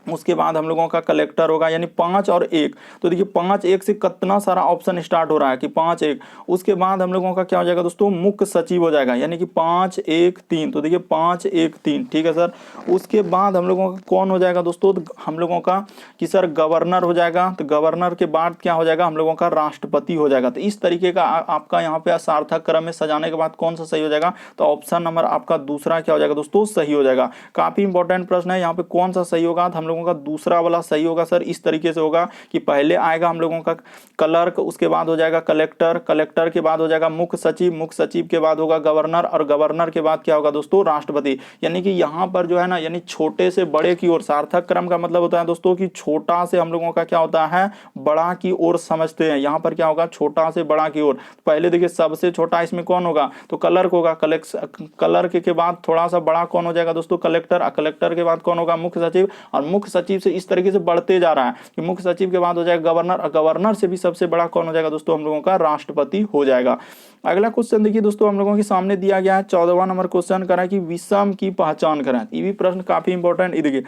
उसके बाद हम लोगों का कलेक्टर होगा, यानी 5 और 1। तो देखिए 5 1 से कितना सारा ऑप्शन स्टार्ट हो रहा है कि 5 1। उसके बाद हम लोगों का क्या हो जाएगा दोस्तों मुख्य सचिव हो जाएगा, यानी कि 5 1 3। तो देखिए 5 1 3 ठीक है सर। उसके बाद हम लोगों का कौन हो जाएगा दोस्तों, तो हम लोगों का कि सर गवर्नर हो जाएगा। तो गवर्नर के बाद क्या हो जाएगा हम लोगों का राष्ट्रपति हो जाएगा। तो इस तरीके का आपका यहाँ पे सार्थक क्रम में सजाने के बाद कौन सा सही हो जाएगा, तो ऑप्शन नंबर आपका दूसरा क्या हो जाएगा दोस्तों सही हो जाएगा। काफी इंपॉर्टेंट प्रश्न है, यहाँ पे कौन सा सही होगा, हम लोगों का दूसरा वाला सही होगा सर। इस तरीके से होगा कि पहले आएगा हम लोगों का क्लर्क, उसके बाद हो जाएगा कलेक्टर, कलेक्टर के बाद हो जाएगा मुख्य सचिव, मुख्य सचिव के बाद होगा गवर्नर, और गवर्नर के बाद क्या होगा दोस्तों राष्ट्रपति। यानी कि यहाँ पर जो है ना यानी छोटे से बड़े की ओर, सार्थक क्रम का मतलब होता है दोस्तों कि छोटा से हम लोगों का क्या होता है बड़ा की ओर समझते हैं। यहाँ पर क्या होगा छोटा से बड़ा की ओर। पहले देखिए सबसे छोटा इसमें कौन होगा, तो क्लर्क होगा। क्लर्क के बाद थोड़ा सा बड़ा कौन हो जाएगा दोस्तों कलेक्टर, कलेक्टर के बाद कौन होगा मुख्य सचिव, और मुख्य सचिव से इस तरीके से बढ़ते जा रहा है कि मुख्य सचिव के बाद हो जाएगा गवर्नर, और गवर्नर से भी सबसे बड़ा कौन हो जाएगा दोस्तों हम लोगों का राष्ट्रपति हो जाएगा। अगला क्वेश्चन देखिए दोस्तों हम लोगों के सामने दिया गया है 14वां नंबर क्वेश्चन करा कि विषम की पहचान करें। ये भी प्रश्न काफी इंपॉर्टेंट। ये देखिए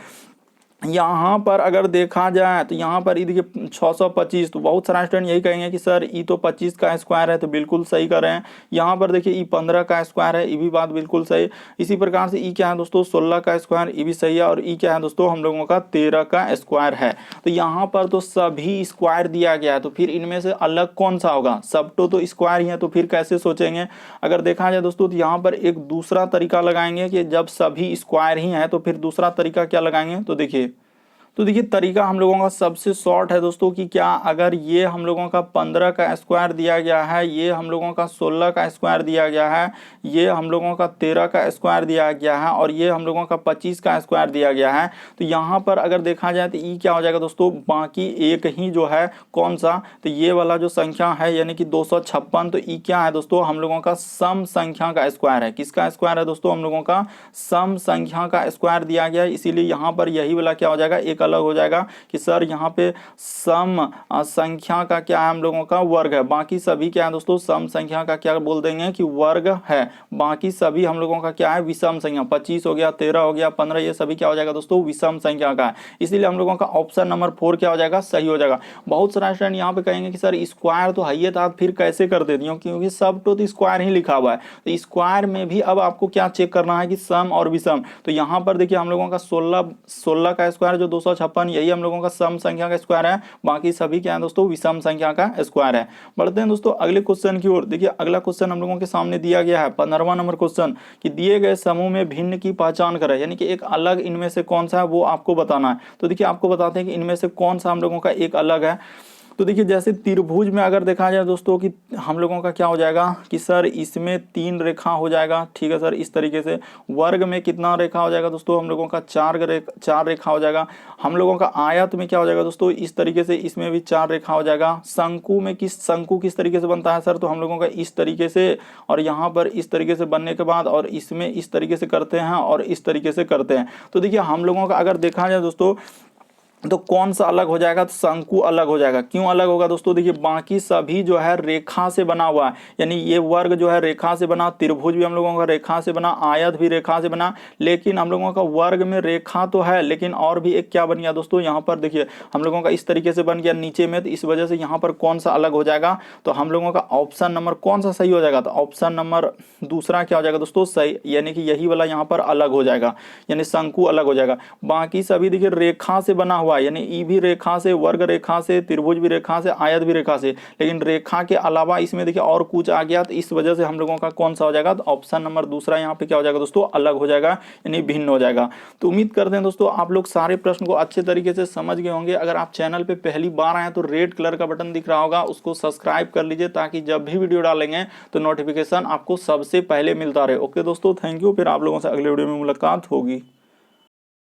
यहाँ पर अगर देखा जाए तो यहाँ पर देखिए 625, तो बहुत सारा स्टूडेंट यही कहेंगे कि सर ई तो 25 का स्क्वायर है, तो बिल्कुल सही कर रहे हैं। यहाँ पर देखिए ई 15 का स्क्वायर है, ये भी बात बिल्कुल सही। इसी प्रकार से ई क्या है दोस्तों 16 का स्क्वायर, ये भी सही है। और ई क्या है दोस्तों हम लोगों का 13 का स्क्वायर है। तो यहाँ पर तो सभी स्क्वायर दिया गया है, तो फिर इनमें से अलग कौन सा होगा, सब तो स्क्वायर ही है, तो फिर कैसे सोचेंगे। अगर देखा जाए दोस्तों तो यहाँ पर एक दूसरा तरीका लगाएंगे कि जब सभी स्क्वायर ही है तो फिर दूसरा तरीका क्या लगाएंगे। तो देखिए तरीका हम लोगों का सबसे शॉर्ट है दोस्तों कि क्या अगर ये हम लोगों का 15 का स्क्वायर दिया गया है, ये हम लोगों का 16 का स्क्वायर दिया गया है, ये हम लोगों का 13 का स्क्वायर दिया गया है, और ये हम लोगों का 25 का स्क्वायर दिया गया है, तो यहाँ पर अगर देखा जाए तो ई क्या हो जाएगा दोस्तों बाकी एक ही जो है कौन सा, तो ये वाला जो संख्या है यानी कि 256। तो ई क्या है दोस्तों हम लोगों का सम संख्या का स्क्वायर है। किसका स्क्वायर है दोस्तों हम लोगों का सम संख्या का स्क्वायर दिया गया है, इसीलिए यहाँ पर यही वाला क्या हो जाएगा एक अलग हो जाएगा कि सर यहाँ पे सम संख्या का क्या है, हम लोगों का वर्ग है। बाकी सभी क्या है दोस्तों, सम संख्या का क्या बोल देंगे कि वर्ग है। बाकी सभी हम लोगों का क्या है, विषम संख्या। 25 हो गया, 13 हो गया, 15, ये सभी क्या हो जाएगा दोस्तों, विषम संख्या का है। इसीलिए हम लोगों का ऑप्शन नंबर 4 क्या हो जाएगा, सही हो जाएगा। बहुत सारा स्टूडेंट यहाँ पे कहेंगे कि सर स्क्वायर तो है था, फिर कैसे कर देती हूँ, क्योंकि सब तो स्क्वायर ही लिखा हुआ है। तो स्क्वायर में भी अब आपको क्या चेक करना है कि सम और विषम। तो यहाँ पर देखिए हम लोगों का 16 का स्क्वायर जो 256, यही हम लोगों का सम संख्या का स्क्वायर है। बाकी सभी क्या है दोस्तों, विषम संख्या का स्क्वायर है। बढ़ते हैं दोस्तों अगले क्वेश्चन की ओर। देखिए अगला क्वेश्चन हम लोगों के सामने दिया गया है 15वां नंबर क्वेश्चन कि दिए गए समूह में भिन्न की पहचान करें, यानी कि एक अलग इनमें से कौन सा है वो आपको बताना है। तो देखिए आपको बताते हैं कि इनमें से कौन सा हम लोगों का एक अलग है। तो देखिए जैसे त्रिभुज में अगर देखा जाए दोस्तों कि हम लोगों का क्या हो जाएगा कि सर इसमें 3 रेखा हो जाएगा, ठीक है सर, इस तरीके से। वर्ग में कितना रेखा हो जाएगा दोस्तों, हम लोगों का 4 रेखा हो जाएगा। हम लोगों का आयत में क्या हो जाएगा दोस्तों, इस तरीके से, इसमें भी 4 रेखा हो जाएगा। शंकु में शंकु किस तरीके से बनता है सर, तो हम लोगों का इस तरीके से, और यहाँ पर इस तरीके से बनने के बाद, और इसमें इस तरीके से करते हैं और इस तरीके से करते हैं। तो देखिए हम लोगों का अगर देखा जाए दोस्तों तो कौन सा अलग हो जाएगा, तो शंकु अलग हो जाएगा। क्यों अलग होगा दोस्तों, देखिए बाकी सभी जो है रेखा से बना हुआ है, यानी ये वर्ग जो है रेखा से बना, त्रिभुज भी हम लोगों का रेखा से बना, आयत भी रेखा से बना। लेकिन हम लोगों का वर्ग में रेखा तो है, लेकिन और भी एक क्या बन गया दोस्तों, यहाँ पर देखिए हम लोगों का इस तरीके से बन गया नीचे में। तो इस वजह से यहाँ पर कौन सा अलग हो जाएगा, तो हम लोगों का ऑप्शन नंबर कौन सा सही हो जाएगा, तो ऑप्शन नंबर दूसरा क्या हो जाएगा दोस्तों, सही, यानी कि यही वाला यहाँ पर अलग हो जाएगा, यानी शंकु अलग हो जाएगा। बाकी सभी देखिए रेखा से बना हुआ, यानी ई भी रेखा से, वर्ग रेखा से, त्रिभुज भी रेखा से, आयत भी रेखा से, लेकिन रेखा के अलावा इसमें देखिए और कुछ आ गया। तो इस वजह से हम लोगों का कौन सा हो जाएगा, तो ऑप्शन नंबर दूसरा यहाँ पे क्या हो जाएगा दोस्तों, अलग हो जाएगा, यानी भिन्न हो जाएगा। तो उम्मीद करते हैं दोस्तों आप लोग सारे प्रश्न को अच्छे तरीके से समझ गए होंगे। अगर आप चैनल पे पहली बार आए तो रेड कलर का बटन दिख रहा होगा, उसको सब्सक्राइब कर लीजिए, ताकि जब भी वीडियो डालेंगे तो नोटिफिकेशन आपको सबसे पहले मिलता रहे। ओके दोस्तों, थैंक यू। फिर आप लोगों से अगले वीडियो में मुलाकात होगी।